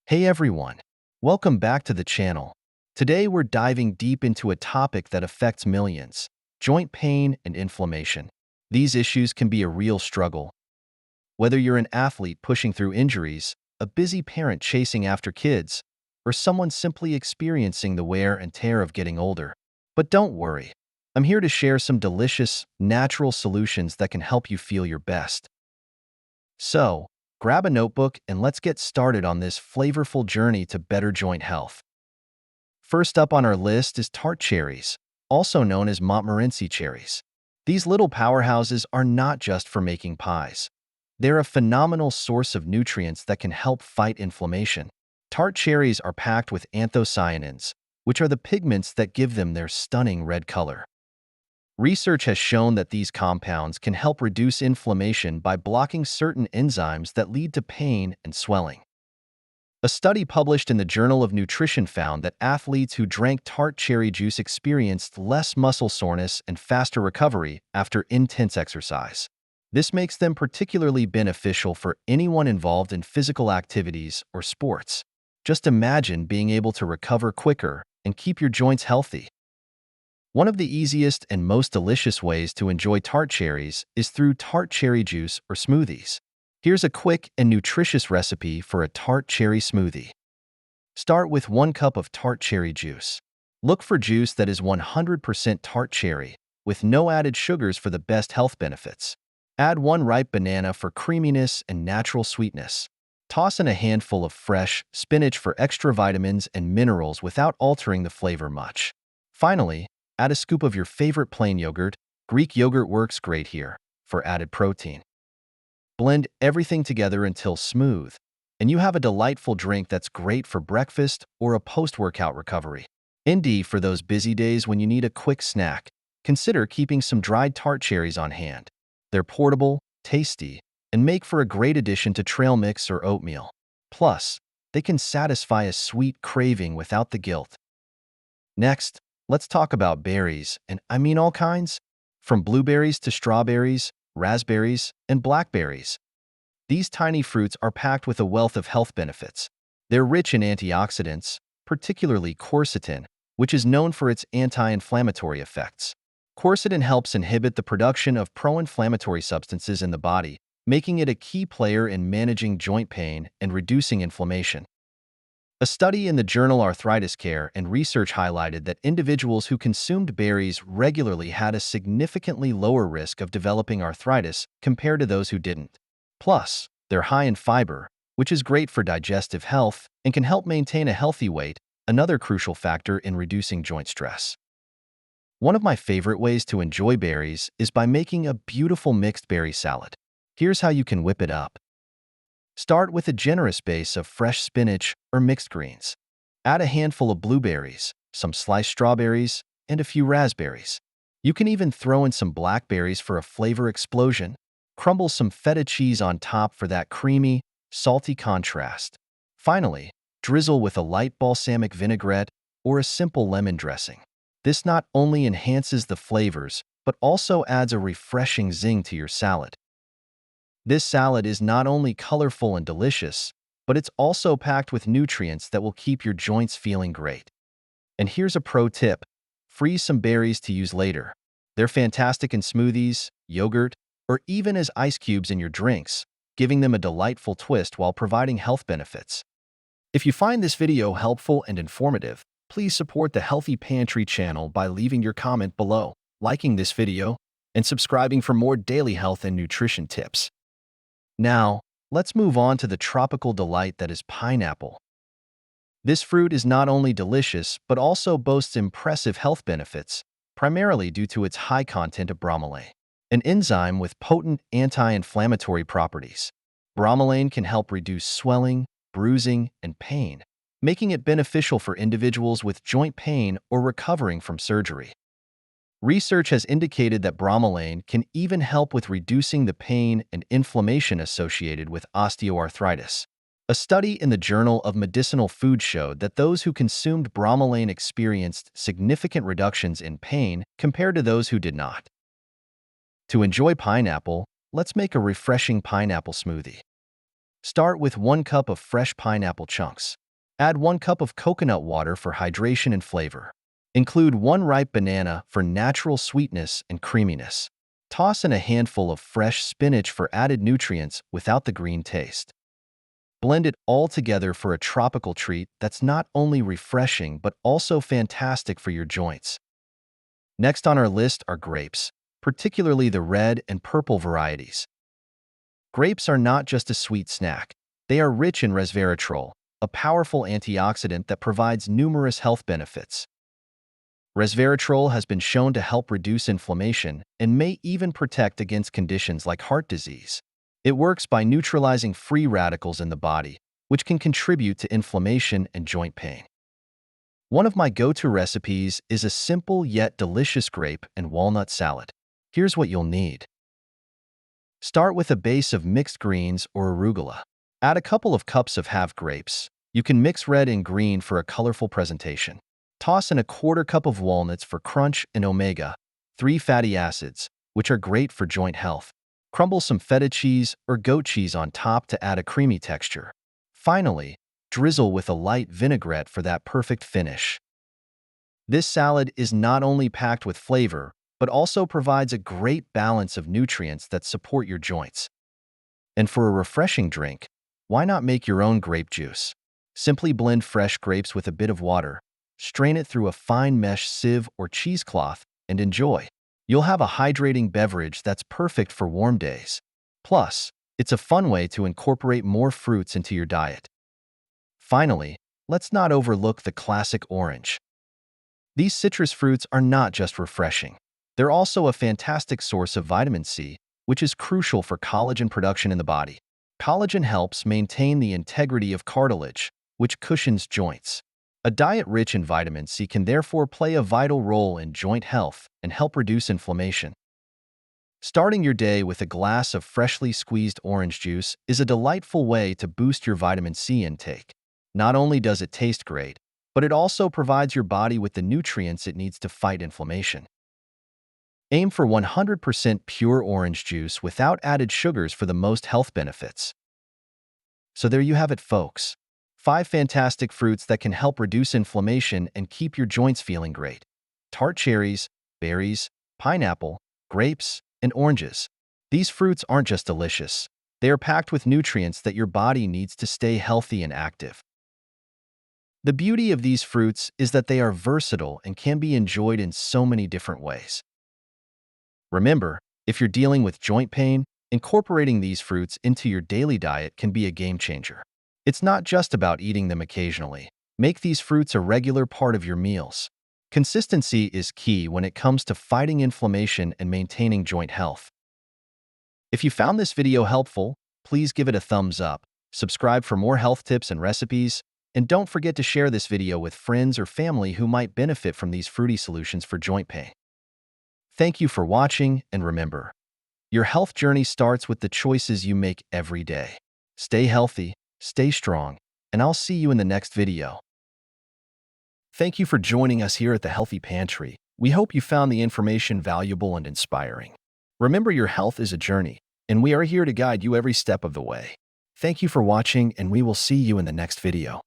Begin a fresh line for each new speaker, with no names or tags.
Hey everyone, welcome back to the channel. Today we're diving deep into a topic that affects millions: joint pain and inflammation. These issues can be a real struggle. Whether you're an athlete pushing through injuries, a busy parent chasing after kids, or someone simply experiencing the wear and tear of getting older. But don't worry, I'm here to share some delicious, natural solutions that can help you feel your best. So, grab a notebook and let's get started on this flavorful journey to better joint health. First up on our list is tart cherries, also known as Montmorency cherries. These little powerhouses are not just for making pies. They're a phenomenal source of nutrients that can help fight inflammation. Tart cherries are packed with anthocyanins, which are the pigments that give them their stunning red color. Research has shown that these compounds can help reduce inflammation by blocking certain enzymes that lead to pain and swelling. A study published in the Journal of Nutrition found that athletes who drank tart cherry juice experienced less muscle soreness and faster recovery after intense exercise. This makes them particularly beneficial for anyone involved in physical activities or sports. Just imagine being able to recover quicker and keep your joints healthy. One of the easiest and most delicious ways to enjoy tart cherries is through tart cherry juice or smoothies. Here's a quick and nutritious recipe for a tart cherry smoothie. Start with 1 cup of tart cherry juice. Look for juice that is 100% tart cherry, with no added sugars for the best health benefits. Add 1 ripe banana for creaminess and natural sweetness. Toss in a handful of fresh spinach for extra vitamins and minerals without altering the flavor much. Finally, add a scoop of your favorite plain yogurt. Greek yogurt works great here for added protein. Blend everything together until smooth, and you have a delightful drink that's great for breakfast or a post-workout recovery. Indeed, for those busy days when you need a quick snack, consider keeping some dried tart cherries on hand. They're portable, tasty, and make for a great addition to trail mix or oatmeal. Plus, they can satisfy a sweet craving without the guilt. Next, let's talk about berries, and I mean all kinds, from blueberries to strawberries, raspberries, and blackberries. These tiny fruits are packed with a wealth of health benefits. They're rich in antioxidants, particularly quercetin, which is known for its anti-inflammatory effects. Quercetin helps inhibit the production of pro-inflammatory substances in the body, making it a key player in managing joint pain and reducing inflammation. A study in the journal Arthritis Care and Research highlighted that individuals who consumed berries regularly had a significantly lower risk of developing arthritis compared to those who didn't. Plus, they're high in fiber, which is great for digestive health and can help maintain a healthy weight, another crucial factor in reducing joint stress. One of my favorite ways to enjoy berries is by making a beautiful mixed berry salad. Here's how you can whip it up. Start with a generous base of fresh spinach or mixed greens. Add a handful of blueberries, some sliced strawberries, and a few raspberries. You can even throw in some blackberries for a flavor explosion. Crumble some feta cheese on top for that creamy, salty contrast. Finally, drizzle with a light balsamic vinaigrette or a simple lemon dressing. This not only enhances the flavors, but also adds a refreshing zing to your salad. This salad is not only colorful and delicious, but it's also packed with nutrients that will keep your joints feeling great. And here's a pro tip: freeze some berries to use later. They're fantastic in smoothies, yogurt, or even as ice cubes in your drinks, giving them a delightful twist while providing health benefits. If you find this video helpful and informative, please support the Healthy Pantry channel by leaving your comment below, liking this video, and subscribing for more daily health and nutrition tips. Now, let's move on to the tropical delight that is pineapple. This fruit is not only delicious, but also boasts impressive health benefits, primarily due to its high content of bromelain, an enzyme with potent anti-inflammatory properties. Bromelain can help reduce swelling, bruising, and pain, making it beneficial for individuals with joint pain or recovering from surgery. Research has indicated that bromelain can even help with reducing the pain and inflammation associated with osteoarthritis. A study in the Journal of Medicinal Food showed that those who consumed bromelain experienced significant reductions in pain compared to those who did not. To enjoy pineapple, let's make a refreshing pineapple smoothie. Start with 1 cup of fresh pineapple chunks. Add 1 cup of coconut water for hydration and flavor. Include 1 ripe banana for natural sweetness and creaminess. Toss in a handful of fresh spinach for added nutrients without the green taste. Blend it all together for a tropical treat that's not only refreshing but also fantastic for your joints. Next on our list are grapes, particularly the red and purple varieties. Grapes are not just a sweet snack. They are rich in resveratrol, a powerful antioxidant that provides numerous health benefits. Resveratrol has been shown to help reduce inflammation and may even protect against conditions like heart disease. It works by neutralizing free radicals in the body, which can contribute to inflammation and joint pain. One of my go-to recipes is a simple yet delicious grape and walnut salad. Here's what you'll need. Start with a base of mixed greens or arugula. Add a couple of cups of half grapes. You can mix red and green for a colorful presentation. Toss in a 1/4 cup of walnuts for crunch and omega-3 fatty acids, which are great for joint health. Crumble some feta cheese or goat cheese on top to add a creamy texture. Finally, drizzle with a light vinaigrette for that perfect finish. This salad is not only packed with flavor, but also provides a great balance of nutrients that support your joints. And for a refreshing drink, why not make your own grape juice? Simply blend fresh grapes with a bit of water, strain it through a fine mesh sieve or cheesecloth, and enjoy. You'll have a hydrating beverage that's perfect for warm days. Plus, it's a fun way to incorporate more fruits into your diet. Finally, let's not overlook the classic orange. These citrus fruits are not just refreshing. They're also a fantastic source of vitamin C, which is crucial for collagen production in the body. Collagen helps maintain the integrity of cartilage, which cushions joints. A diet rich in vitamin C can therefore play a vital role in joint health and help reduce inflammation. Starting your day with a glass of freshly squeezed orange juice is a delightful way to boost your vitamin C intake. Not only does it taste great, but it also provides your body with the nutrients it needs to fight inflammation. Aim for 100% pure orange juice without added sugars for the most health benefits. So there you have it, folks. 5 fantastic fruits that can help reduce inflammation and keep your joints feeling great. Tart cherries, berries, pineapple, grapes, and oranges. These fruits aren't just delicious. They are packed with nutrients that your body needs to stay healthy and active. The beauty of these fruits is that they are versatile and can be enjoyed in so many different ways. Remember, if you're dealing with joint pain, incorporating these fruits into your daily diet can be a game changer. It's not just about eating them occasionally. Make these fruits a regular part of your meals. Consistency is key when it comes to fighting inflammation and maintaining joint health. If you found this video helpful, please give it a thumbs up, subscribe for more health tips and recipes, and don't forget to share this video with friends or family who might benefit from these fruity solutions for joint pain. Thank you for watching, and remember, your health journey starts with the choices you make every day. Stay healthy, stay strong, and I'll see you in the next video. Thank you for joining us here at the Healthy Pantry. We hope you found the information valuable and inspiring. Remember, your health is a journey, and we are here to guide you every step of the way. Thank you for watching, and we will see you in the next video.